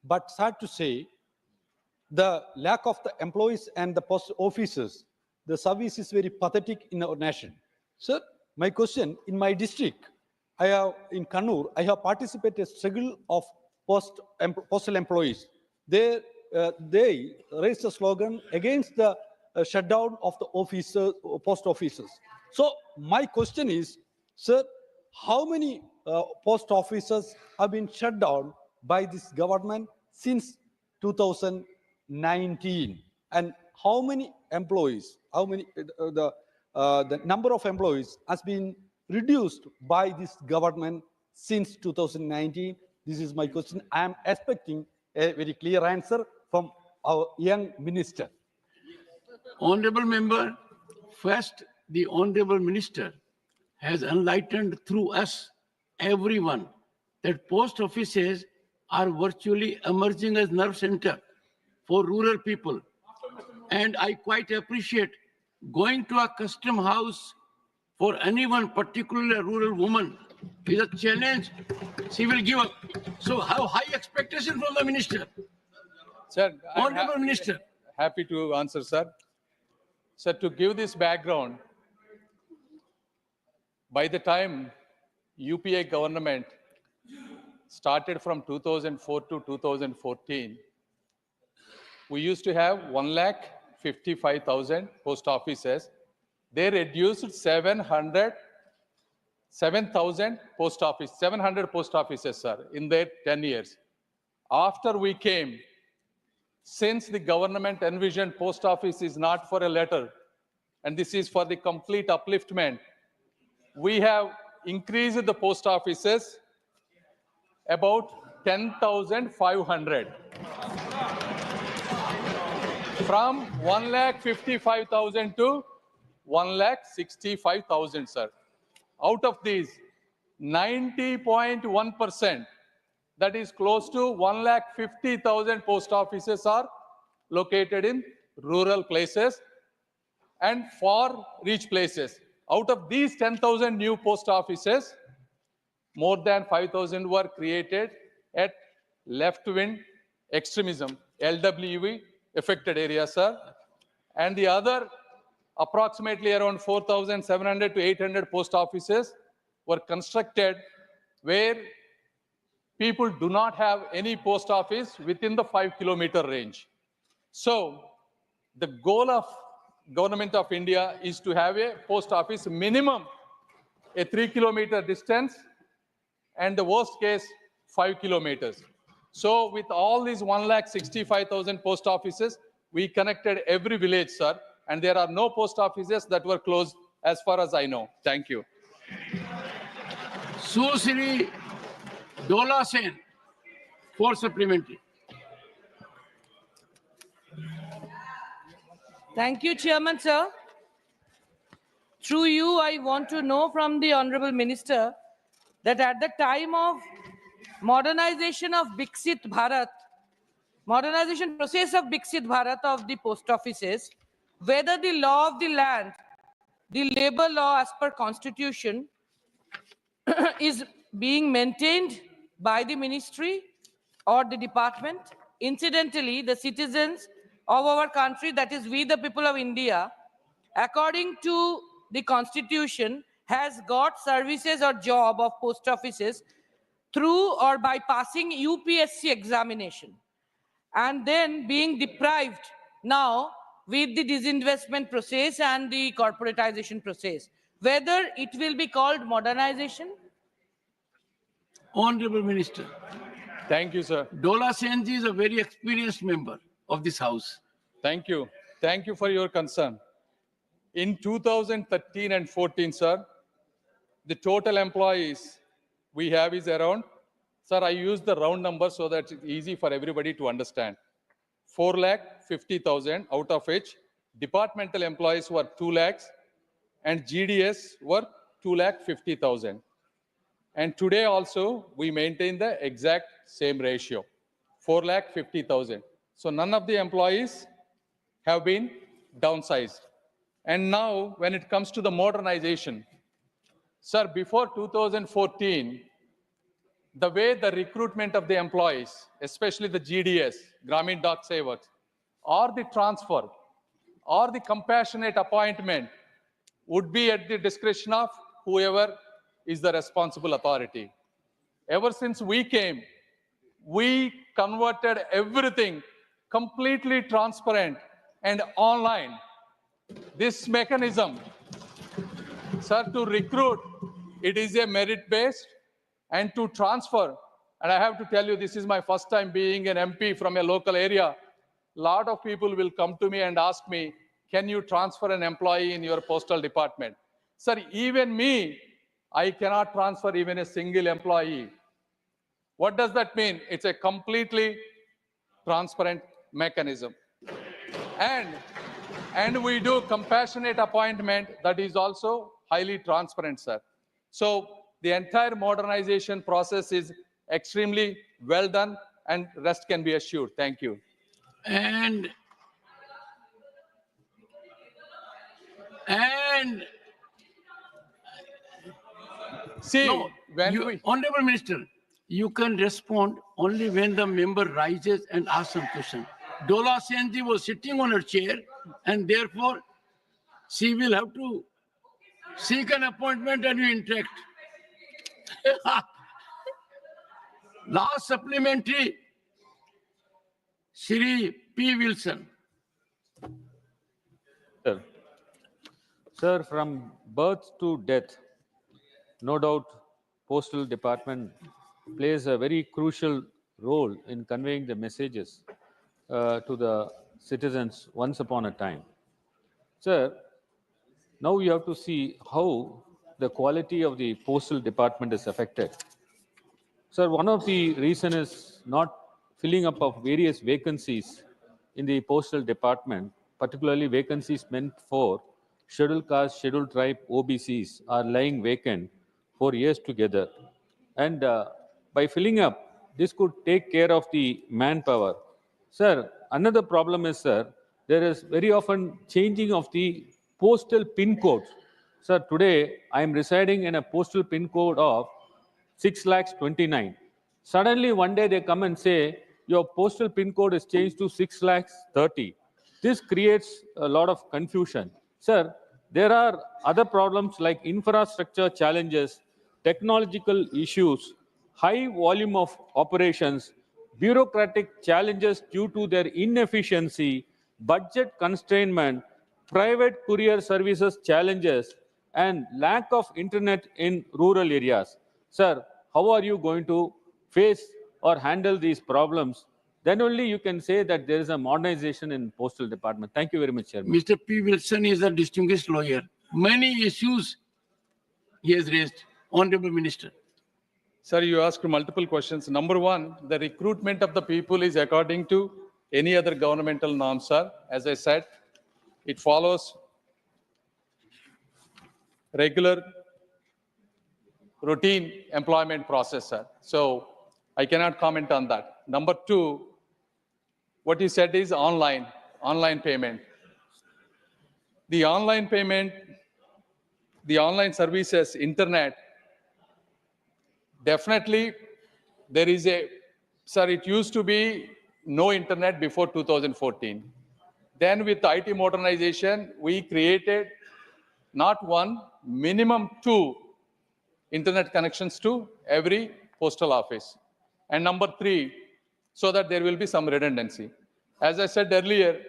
But sad to say, the lack of the employees and the post officers, the service is very pathetic in our nation. Sir, my question, in my district, in Kannur, I have participated in struggle of postal employees. They raised a slogan against the shutdown of the post officers. So my question is, sir, how many post officers have been shut down by this government since 2019? And how many employees, the number of employees has been reduced by this government since 2019? This is my question. I am expecting a very clear answer from our young minister. Honorable member, first, the Honorable Minister has enlightened through us, everyone, that post offices are virtually emerging as nerve center for rural people. And I quite appreciate going to a custom house for anyone, particularly a rural woman, is a challenge she will give up. So how high expectation from the minister? Sir, Honorable Minister. Happy to answer, sir. Sir, to give this background, by the time UPA government started from 2004 to 2014, we used to have 1,55,000 post offices. They reduced 700 7,000 post office, 700 post offices, sir, in their 10 years. After we came, since the government envisioned post office is not for a letter, and this is for the complete upliftment, we have increased the post offices about 10,500. From 1,55,000 to 1,65,000, sir. Out of these, 90.1%, that is close to 1,50,000 post offices are located in rural places and far reach places. Out of these 10,000 new post offices, more than 5,000 were created at left-wing extremism, LWE affected areas, sir. And the other approximately around 4,700 to 800 post offices were constructed where people do not have any post office within the 5-kilometer range. So the goal of Government of India is to have a post office minimum a 3-kilometer distance and the worst case 5 kilometers. So with all these 1,65,000 post offices, we connected every village, sir, and there are no post offices that were closed as far as I know. Thank you. Susri Dola Sen, for supplementary. Thank you, Chairman, sir. Through you, I want to know from the Honorable Minister that at the time of modernization of Biksit Bharat, modernization process of Biksit Bharat of the post offices, whether the law of the land, the labor law as per constitution is being maintained by the ministry or the department. Incidentally, the citizens of our country, that is we the people of India, according to the constitution, has got services or job of post offices through or by passing UPSC examination and then being deprived now with the disinvestment process and the corporatization process. Whether it will be called modernization? Honorable Minister. Thank you, sir. Dola Senji is a very experienced member of this House. Thank you. Thank you for your concern. In 2013 and 14, sir, the total employees we have is around, sir, I use the round number so that it's easy for everybody to understand, 4,50,000, out of which departmental employees were 2 lakhs and GDS were 2,50,000. And today also, we maintain the exact same ratio, 4,50,000. So none of the employees have been downsized. And now, when it comes to the modernization, sir, before 2014, the way the recruitment of the employees, especially the GDS, Gramin Dak Sevaks, or the transfer, or the compassionate appointment would be at the discretion of whoever is the responsible authority. Ever since we came, we converted everything completely transparent and online. This mechanism, sir, to recruit, it is a merit-based, and to transfer, and I have to tell you, this is my first time being an MP from a local area. A lot of people will come to me and ask me, can you transfer an employee in your postal department? Sir, even me, I cannot transfer even a single employee. What does that mean? It's a completely transparent mechanism. And we do compassionate appointment that is also highly transparent, sir. So the entire modernization process is extremely well done, and rest can be assured. Thank you. And See, no, Honorable Minister, you can respond only when the member rises and asks some question. Dola Senji was sitting on her chair, and therefore she will have to seek an appointment and you interact. Last supplementary, Shri P. Wilson. Sir, from birth to death, no doubt, Postal Department plays a very crucial role in conveying the messages to the citizens once upon a time. Sir, now you have to see how the quality of the Postal Department is affected. Sir, one of the reasons is not filling up of various vacancies in the Postal Department, particularly vacancies meant for scheduled caste, scheduled tribe, OBCs are lying vacant for years together. And by filling up, this could take care of the manpower. Sir, another problem is, sir, there is very often changing of the postal pin codes. Sir, today I am residing in a postal pin code of 6,29,000. Suddenly one day they come and say, your postal pin code is changed to 6,30,000. This creates a lot of confusion. Sir, there are other problems like infrastructure challenges, technological issues, high volume of operations, bureaucratic challenges due to their inefficiency, budget constraint, private courier services challenges, and lack of internet in rural areas. Sir, how are you going to face or handle these problems? Then only you can say that there is a modernization in Postal Department. Thank you very much, Chairman. Mr. P. Wilson is a distinguished lawyer. Many issues he has raised. Honorable Minister. Sir, you asked multiple questions. Number one, the recruitment of the people is according to any other governmental norm, sir. As I said, it follows regular routine employment process, sir. So I cannot comment on that. Number two, what you said is online payment. The online payment, the online services, internet, definitely there is a, sir, it used to be no internet before 2014. Then with IT modernization, we created not one, minimum 2 internet connections to every postal office. And number 3, so that there will be some redundancy. As I said earlier,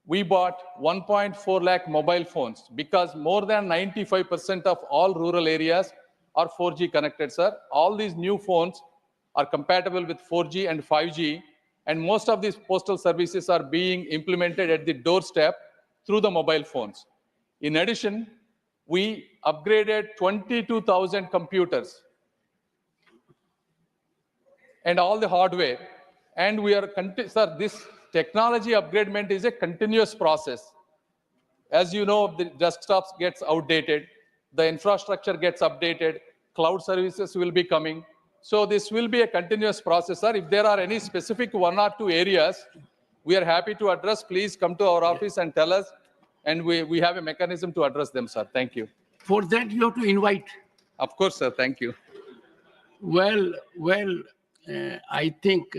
we bought 1.4 lakh mobile phones because more than 95% of all rural areas are 4G connected, sir. All these new phones are compatible with 4G and 5G, and most of these postal services are being implemented at the doorstep through the mobile phones. In addition, we upgraded 22,000 computers and all the hardware. And we are, sir, technology upgradement is a continuous process. As you know, the desktops gets outdated, the infrastructure gets updated, cloud services will be coming. So this will be a continuous process, sir. If there are any specific one or two areas we are happy to address, please come to our office and tell us, and we have a mechanism to address them, sir. Thank you. For that, you have to invite. Of course, sir. Thank you. Well, I think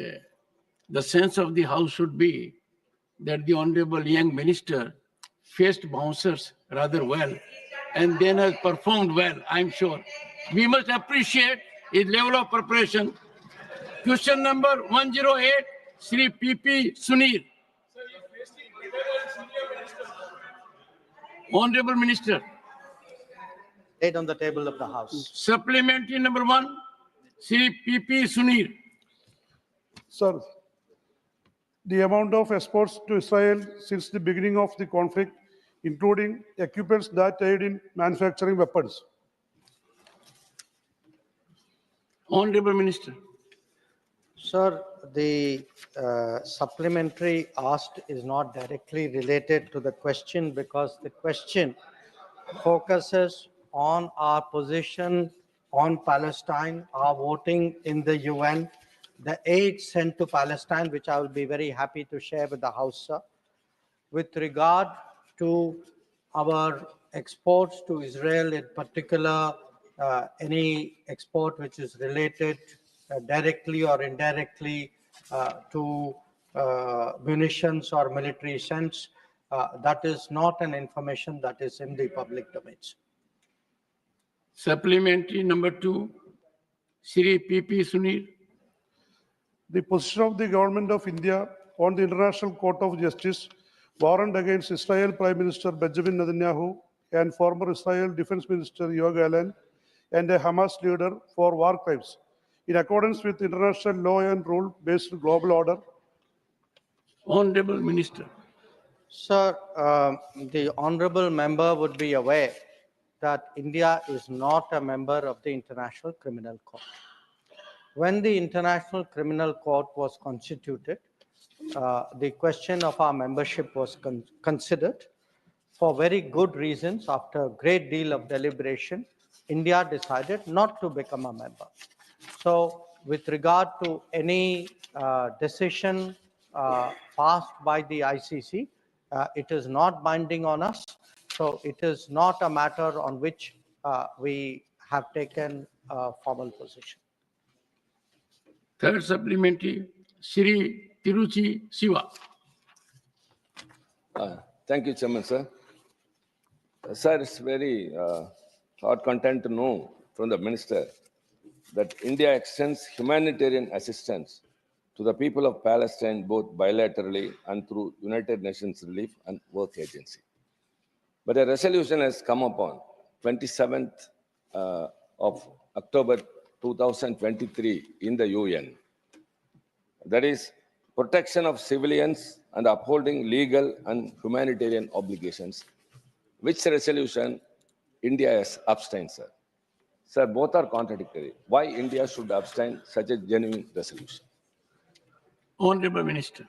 the sense of the House should be that the Honorable Young Minister faced bouncers rather well and then has performed well, I'm sure. We must appreciate his level of preparation. Question number 108, Sri P.P. Sunil. Honorable Minister. Laid on the table of the House. Supplementary number 1, Sri P.P. Sunil. Sir, the amount of exports to Israel since the beginning of the conflict, including equipments that aid in manufacturing weapons. Honorable Minister. Sir, the supplementary asked is not directly related to the question because the question focuses on our position on Palestine, our voting in the UN, the aid sent to Palestine, which I will be very happy to share with the House, sir. With regard to our exports to Israel, in particular, any export which is related directly or indirectly to munitions or military sense, that is not an information that is in the public domain. Supplementary number 2, Sri P.P. Sunil. The position of the government of India on the International Court of Justice warrant against Israel Prime Minister Benjamin Netanyahu and former Israel Defense Minister Yoav Gallant and a Hamas leader for war crimes in accordance with international law and rule-based global order. Honorable Minister. Sir, the honorable member would be aware that India is not a member of the International Criminal Court. When the International Criminal Court was constituted, the question of our membership was considered. For very good reasons, after a great deal of deliberation, India decided not to become a member. So with regard to any decision passed by the ICC, it is not binding on us. So it is not a matter on which we have taken a formal position. Third supplementary, Sri Tiruchi Siva. Thank you, Chairman, sir. Sir, it's very hard content to know from the Minister that India extends humanitarian assistance to the people of Palestine, both bilaterally and through United Nations Relief and Work Agency. But a resolution has come upon 27th of October 2023 in the UN. That is protection of civilians and upholding legal and humanitarian obligations. Which resolution India has abstained, sir? Sir, both are contradictory. Why India should abstain such a genuine resolution? Honorable Minister.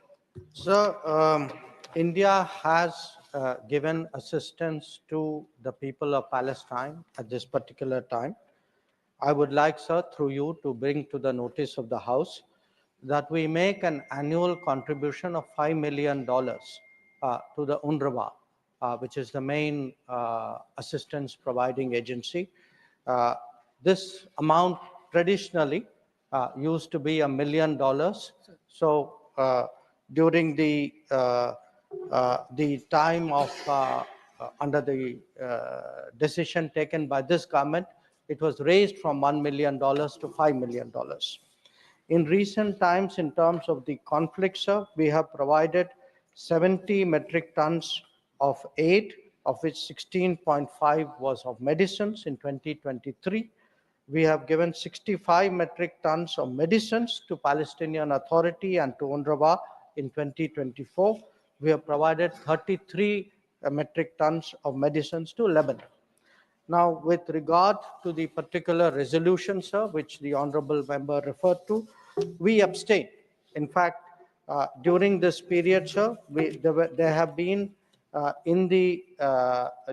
Sir, India has given assistance to the people of Palestine at this particular time. I would like, sir, through you to bring to the notice of the House that we make an annual contribution of $5 million to the UNRWA, which is the main assistance providing agency. This amount traditionally used to be $1 million. So during the time of under the decision taken by this government, it was raised from $1 million to $5 million. In recent times, in terms of the conflict, sir, we have provided 70 metric tons of aid, of which 16.5 was of medicines in 2023. We have given 65 metric tons of medicines to Palestinian Authority and to UNRWA in 2024. We have provided 33 metric tons of medicines to Lebanon. Now, with regard to the particular resolution, sir, which the honorable member referred to, we abstain. In fact, During this period, sir, there have been in the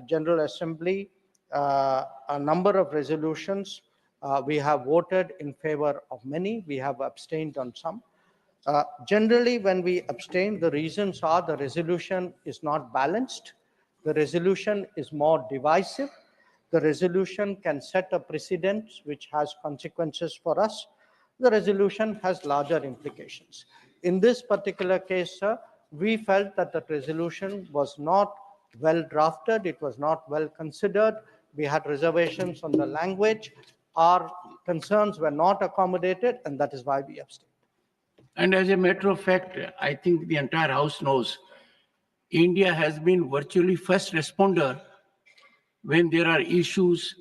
General Assembly a number of resolutions. We have voted in favor of many. We have abstained on some. Generally, when we abstain, the reasons are the resolution is not balanced. The resolution is more divisive. The resolution can set a precedent which has consequences for us. The resolution has larger implications. In this particular case, sir, we felt that the resolution was not well drafted. It was not well considered. We had reservations on the language. Our concerns were not accommodated, and that is why we abstained. And as a matter of fact, I think the entire House knows, India has been virtually first responder when there are issues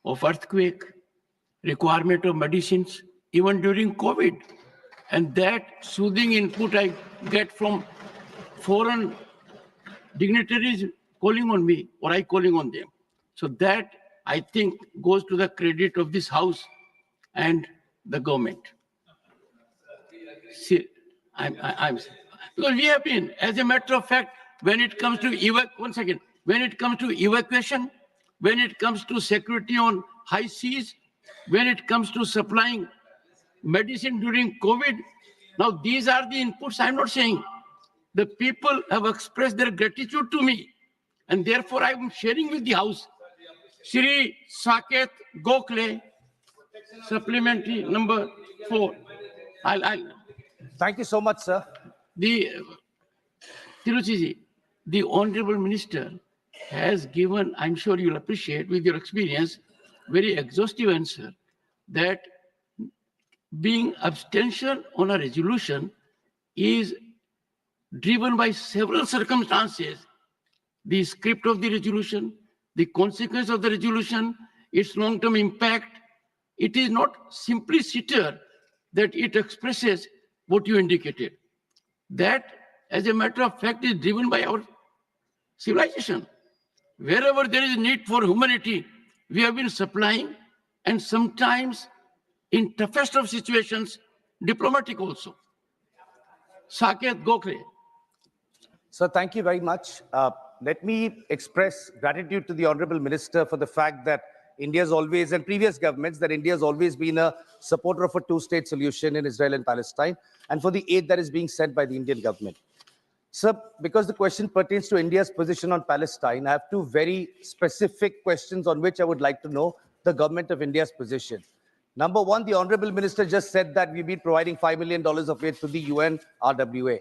of earthquake, requirement of medicines, even during COVID. And that soothing input I get from foreign dignitaries calling on me, or I calling on them. So that, I think, goes to the credit of this House and the government. See, because we have been, as a matter of fact, when it comes to when it comes to evacuation, when it comes to security on high seas, when it comes to supplying medicine during COVID, now these are the inputs. I'm not saying. The people have expressed their gratitude to me, and therefore I am sharing with the House. Shri Saket Gokhale, supplementary number 4. Thank you so much, sir. Tiruchiji, the Honorable Minister has given, I'm sure you'll appreciate with your experience, very exhaustive answer that being abstention on a resolution is driven by several circumstances. The script of the resolution, the consequence of the resolution, its long-term impact. It is not simpliciter that it expresses what you indicated. That, as a matter of fact, is driven by our civilization. Wherever there is need for humanity, we have been supplying, and sometimes in toughest of situations, diplomatic also. Saket Gokhale. Sir, thank you very much. Let me express gratitude to the Honorable Minister for the fact that India's always, and previous governments, that India has always been a supporter of a two-state solution in Israel and Palestine, and for the aid that is being sent by the Indian government. Sir, because the question pertains to India's position on Palestine, I have two very specific questions on which I would like to know the government of India's position. Number one, the Honorable Minister just said that we've been providing $5 million of aid to the UNRWA.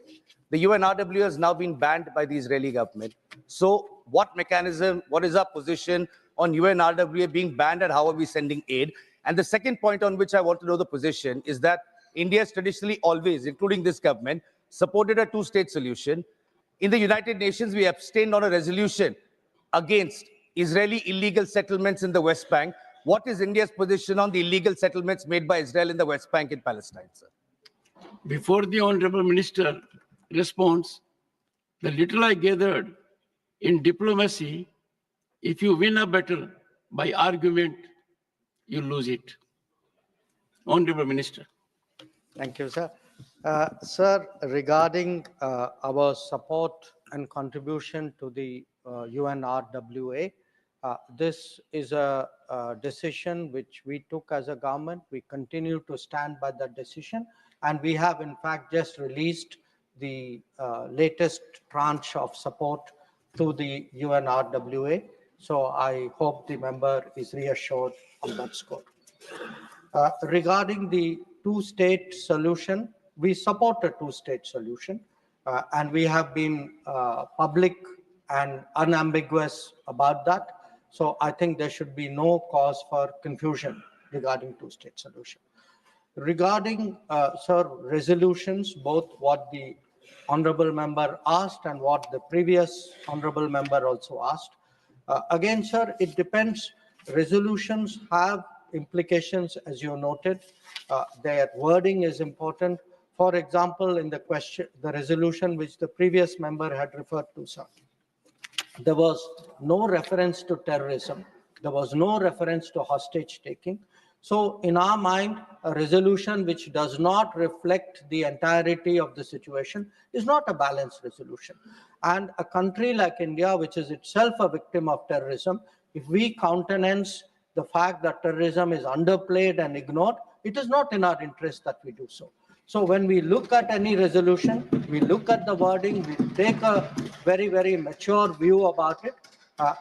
The UNRWA has now been banned by the Israeli government. So what mechanism, what is our position on UNRWA being banned, and how are we sending aid? And the second point on which I want to know the position is that India has traditionally always, including this government, supported a two-state solution. In the United Nations, we abstained on a resolution against Israeli illegal settlements in the West Bank. What is India's position on the illegal settlements made by Israel in the West Bank and Palestine, sir? Before the Honorable Minister responds, the little I gathered in diplomacy, if you win a battle by argument, you lose it. Honorable Minister. Thank you, sir. Sir, regarding our support and contribution to the UNRWA, this is a decision which we took as a government. We continue to stand by that decision, and we have in fact just released the latest tranche of support to the UNRWA. So I hope the member is reassured on that score. Regarding the two-state solution, we support a two-state solution, and we have been public and unambiguous about that. So I think there should be no cause for confusion regarding two-state solution. Regarding, sir, resolutions, both what the honorable member asked and what the previous honorable member also asked. Again, sir, it depends. Resolutions have implications, as you noted. Their wording is important. For example, in the question, the resolution which the previous member had referred to, sir, there was no reference to terrorism. There was no reference to hostage taking. So in our mind, a resolution which does not reflect the entirety of the situation is not a balanced resolution. And a country like India, which is itself a victim of terrorism, if we countenance the fact that terrorism is underplayed and ignored, it is not in our interest that we do so. So when we look at any resolution, we look at the wording, we take a very, very mature view about it.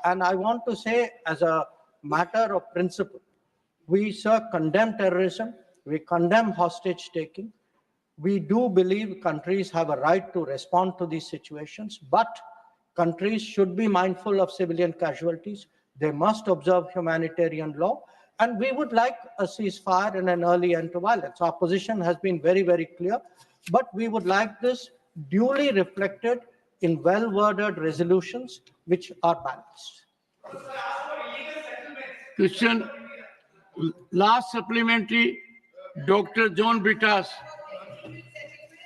And I want to say, as a matter of principle, we, sir, condemn terrorism, we condemn hostage taking. We do believe countries have a right to respond to these situations, but countries should be mindful of civilian casualties. They must observe humanitarian law, and we would like a ceasefire and an early end to violence. Our position has been very, very clear, but we would like this duly reflected in well-worded resolutions which are balanced. Question, last supplementary, Dr. John Britas.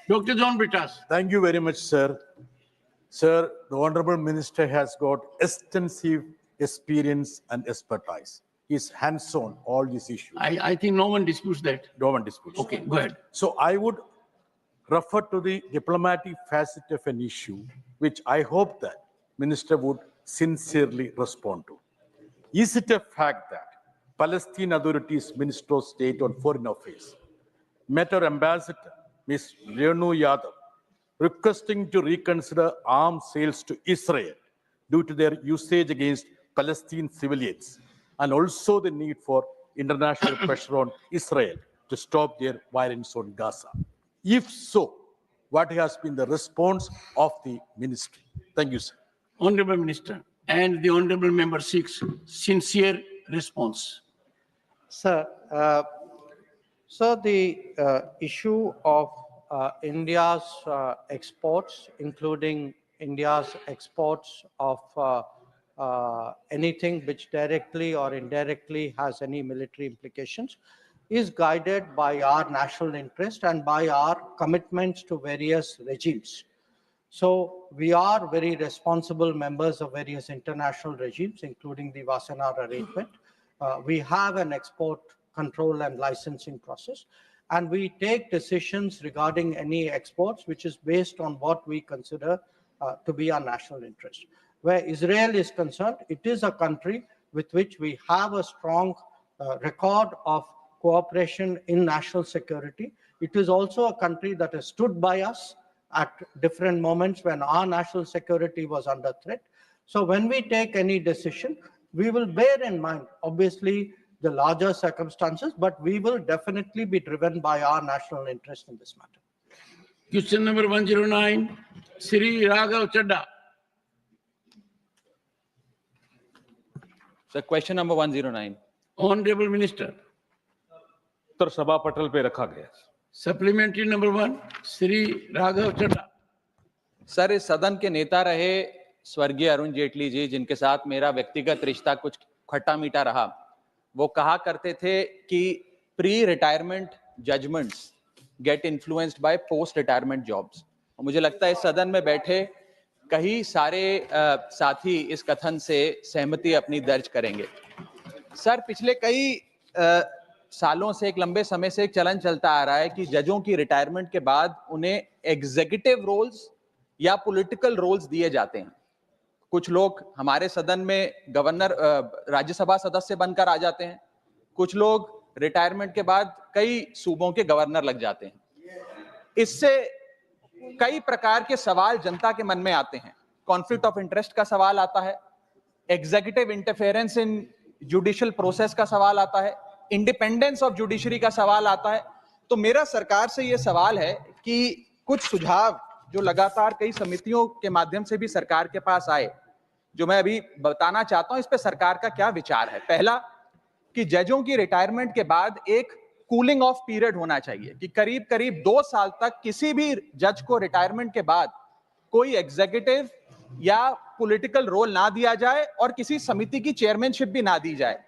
Dr. John Britas. Thank you very much, sir. Sir, the Honorable Minister has got extensive experience and expertise. He's hands-on all these issues. I think no one disputes that. No one disputes. Okay, go ahead. So I would refer to the diplomatic facet of an issue, which I hope that Minister would sincerely respond to. Is it a fact that Palestine Authority's Minister of State on Foreign Affairs met our ambassador, Ms. Renu Yadav, requesting to reconsider arms sales to Israel due to their usage against Palestinian civilians, and also the need for international pressure on Israel to stop their violence on Gaza? If so, what has been the response of the ministry? Thank you, sir. Honorable Minister, and the Honorable Member seeks sincere response. Sir, so the issue of India's exports, including India's exports of anything which directly or indirectly has any military implications, is guided by our national interest and by our commitments to various regimes. So we are very responsible members of various international regimes, including the Wassenaar Arrangement. We have an export control and licensing process, and we take decisions regarding any exports which is based on what we consider to be our national interest. Where Israel is concerned, it is a country with which we have a strong record of cooperation in national security. It is also a country that has stood by us at different moments when our national security was under threat. So when we take any decision, we will bear in mind, obviously, the larger circumstances, but we will definitely be driven by our national interest in this matter. Question number 109, Sri Raghav Chadda. Sir, question number 109. Honorable Minister. उत्तर सभा पटल पे रखा गया. Supplementary number 1, Sri Raghav Chadda. Sir, इस सदन के नेता रहे स्वर्गीय अरुण जेटली जी, जिनके साथ मेरा व्यक्तिगत रिश्ता कुछ खट्टा मीठा रहा, वो कहा करते थे कि pre retirement judgments get influenced by post retirement jobs. मुझे लगता है इस सदन में बैठे कई सारे साथी इस कथन से सहमति अपनी दर्ज करेंगे. सर, पिछले कई सालों से, एक लंबे समय से एक चलन चलता आ रहा है कि जजों की रिटायरमेंट के बाद उन्हें एग्जीक्यूटिव रोल्स या पॉलिटिकल रोल्स दिए जाते हैं. कुछ लोग हमारे सदन में गवर्नर, राज्यसभा सदस्य बनकर आ जाते हैं, कुछ लोग रिटायरमेंट के बाद कई सूबों के गवर्नर लग जाते हैं. इससे कई प्रकार के सवाल जनता के मन में आते हैं. कॉन्फ्लिक्ट ऑफ इंटरेस्ट का सवाल आता है, एग्जीक्यूटिव इंटरफेरेंस इन जुडिशियल प्रोसेस का सवाल आता है, इंडिपेंडेंस ऑफ जुडिशरी का सवाल आता है. तो मेरा सरकार से यह सवाल है कि कुछ सुझाव जो लगातार कई समितियों के माध्यम से भी सरकार के पास आए, जो मैं अभी बताना चाहता हूं, इस पे सरकार का क्या विचार है. पहला, कि जजों की रिटायरमेंट के बाद एक कूलिंग ऑफ पीरियड होना चाहिए कि करीब करीब 2 साल तक किसी भी जज को रिटायरमेंट के बाद कोई एग्जीक्यूटिव या पॉलिटिकल रोल ना दिया जाए और किसी समिति की चेयरमैनशिप भी ना दी जाए.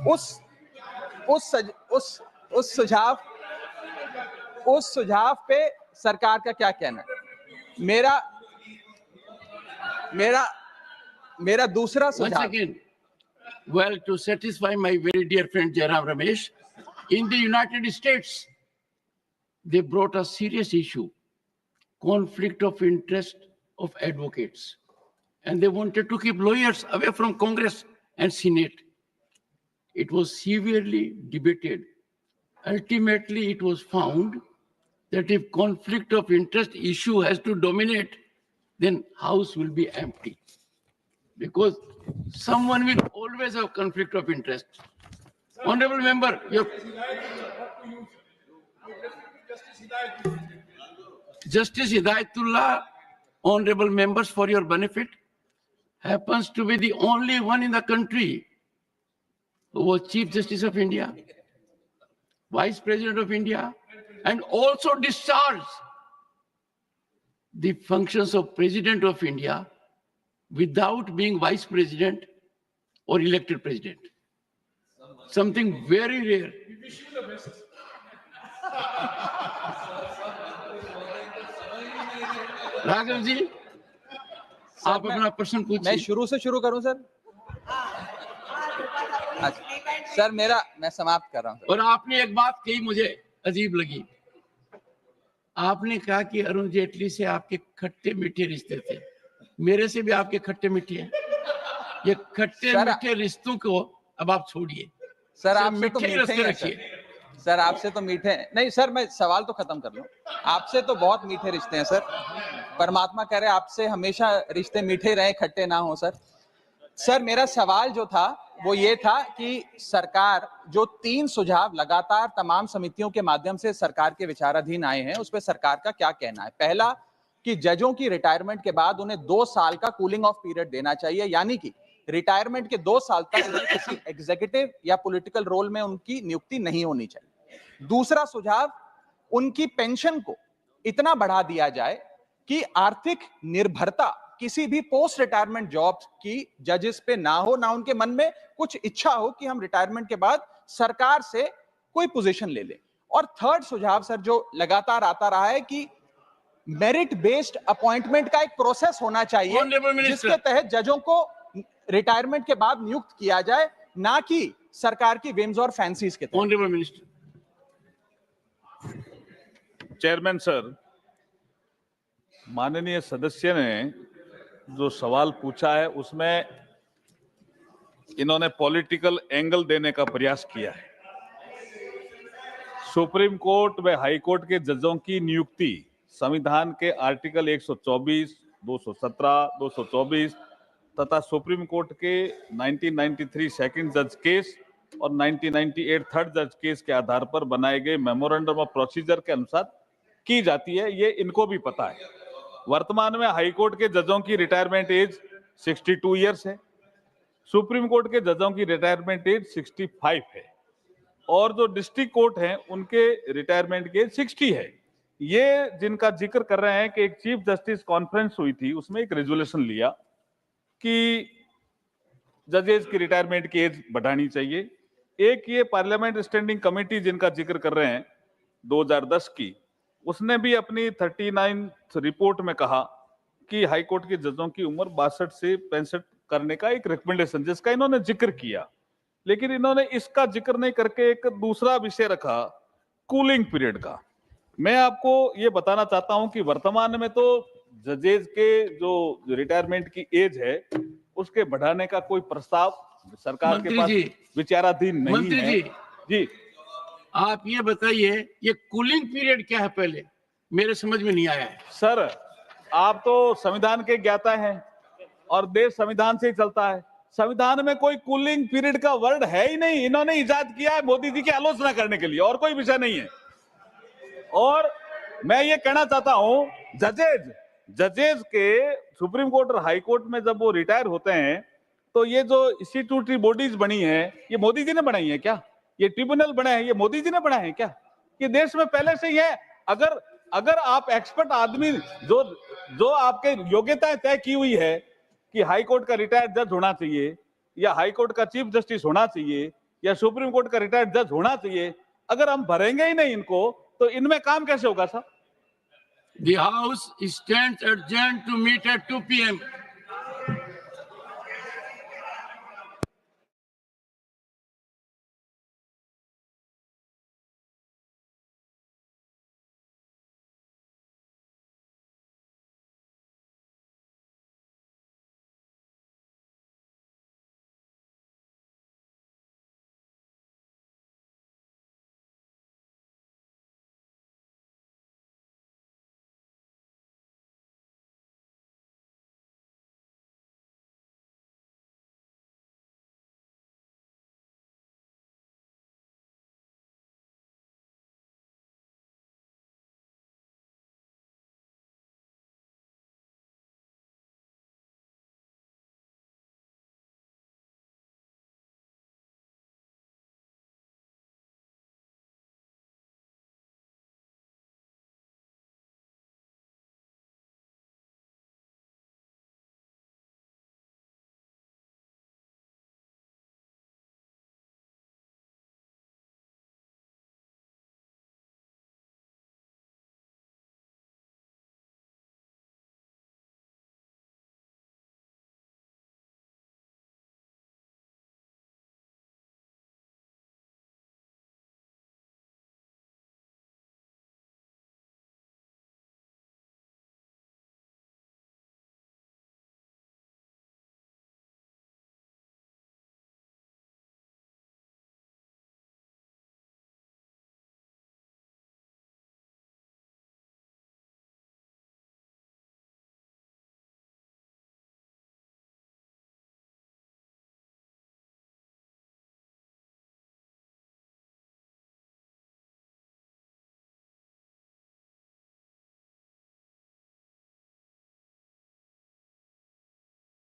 उस सुझाव पे सरकार का क्या कहना है. मेरा दूसरा सुझाव, Well, to satisfy my very dear friend Jairam Ramesh, in the United States, they brought a serious issue, conflict of interest of advocates. And they wanted to keep lawyers away from Congress and Senate. It was severely debated. Ultimately, it was found that if conflict of interest issue has to dominate, then House will be empty. Because someone will always have conflict of interest. Honorable member, Justice Hidayatullah, honorable members, for your benefit, happens to be the only one in the country who was Chief Justice of India, Vice President of India, and also discharged the functions of President of India without being Vice President or elected President. Something very rare. Raghav ji, आप अपना प्रश्न पूछिए। मैं शुरू से शुरू करूं sir? Sir मैं समाप्त कर रहा हूं। और आपने एक बात कही मुझे अजीब लगी। आपने कहा कि अरुण जेटली से आपके खट्टे मीठे रिश्ते थे। मेरे से भी आपके खट्टे मीठे हैं। ये खट्टे मीठे रिश्तों को अब आप छोड़िए। सर आपसे तो मीठे ही रखिए। सर आपसे तो मीठे नहीं सर, मैं सवाल तो खत्म कर लूं। आपसे तो बहुत मीठे रिश्ते हैं सर। परमात्मा करे आपसे हमेशा रिश्ते मीठे रहे, खट्टे ना हो सर। सर मेरा सवाल जो था वो ये था कि सरकार जो 3 सुझाव लगातार तमाम समितियों के माध्यम से सरकार के विचाराधीन आए हैं, उस पर सरकार का क्या कहना है? पहला कि जजों की रिटायरमेंट के बाद उन्हें 2 साल का कूलिंग ऑफ पीरियड देना चाहिए, यानी कि रिटायरमेंट के 2 साल तक किसी एग्जीक्यूटिव या पॉलिटिकल रोल में उनकी नियुक्ति नहीं होनी चाहिए। दूसरा सुझाव, उनकी पेंशन को इतना बढ़ा दिया जाए कि आर्थिक निर्भरता किसी भी पोस्ट रिटायरमेंट जॉब की जजेस पे ना हो, ना उनके मन में कुछ इच्छा हो कि हम रिटायरमेंट के बाद सरकार से कोई पोजीशन ले लें। और थर्ड सुझाव सर जो लगातार आता रहा है कि मेरिट बेस्ड अपॉइंटमेंट का एक प्रोसेस होना चाहिए जिसके तहत जजों को रिटायरमेंट के बाद नियुक्त किया जाए, ना कि सरकार की विम्स और फैंसीज के तहत। Honourable minister. चेयरमैन सर, माननीय सदस्य ने जो सवाल पूछा है उसमें इन्होंने पॉलिटिकल एंगल देने का प्रयास किया है। सुप्रीम कोर्ट व हाई कोर्ट के जजों की नियुक्ति संविधान के आर्टिकल 124, 217, 224 तथा सुप्रीम कोर्ट के 1993 सेकंड जज केस और 1998 थर्ड जज केस के आधार पर बनाए गए मेमोरेंडम ऑफ प्रोसीजर के अनुसार की जाती है। ये इनको भी पता है। वर्तमान में हाई कोर्ट के जजों की रिटायरमेंट एज 62 इयर्स है, सुप्रीम कोर्ट के जजों की रिटायरमेंट एज 65 है और जो डिस्ट्रिक्ट कोर्ट हैं उनके रिटायरमेंट की एज 60 है। ये जिनका जिक्र कर रहे हैं कि एक चीफ जस्टिस कॉन्फ्रेंस हुई थी, उसमें एक रेजोल्यूशन लिया कि जजेस की रिटायरमेंट की एज बढ़ानी चाहिए। एक ये पार्लियामेंट स्टैंडिंग कमेटी जिनका जिक्र कर रहे हैं 2010 की, उसने भी अपनी 39 रिपोर्ट में कहा कि हाई कोर्ट के जजों की उम्र 62 से 65 करने का एक रिकमेंडेशन जिसका इन्होंने जिक्र किया, लेकिन इन्होंने इसका जिक्र नहीं करके एक दूसरा विषय रखा कूलिंग पीरियड का। मैं आपको ये बताना चाहता हूं कि वर्तमान में तो जजेस के जो रिटायरमेंट की एज है उसके बढ़ाने का कोई प्रस्ताव सरकार के पास विचाराधीन नहीं है। जी आप ये बताइए ये कूलिंग पीरियड क्या है? पहले मेरे समझ में नहीं आया है। सर आप तो संविधान के ज्ञाता हैं और देश संविधान से ही चलता है। संविधान में कोई कूलिंग पीरियड का वर्ड है ही नहीं, इन्होंने इजाद किया है मोदी जी की आलोचना करने के लिए, और कोई विषय नहीं है। और मैं ये कहना चाहता हूं जजेस के सुप्रीम कोर्ट और हाई कोर्ट में जब वो रिटायर होते हैं तो ये जो इंस्टीट्यूटरी बॉडीज बनी है ये मोदी जी ने बनाई है क्या? ये ट्रिब्यूनल बने हैं ये मोदी जी ने बनाए हैं क्या? ये देश में पहले से ही है। अगर आप एक्सपर्ट आदमी जो आपके योग्यताएं तय की हुई है कि हाई कोर्ट का रिटायर्ड जज होना चाहिए या हाई कोर्ट का चीफ जस्टिस होना चाहिए या सुप्रीम कोर्ट का रिटायर्ड जज होना चाहिए, अगर हम भरेंगे ही नहीं इनको तो इनमें काम कैसे होगा sir? The House stands adjourned to meet at 2 p.m.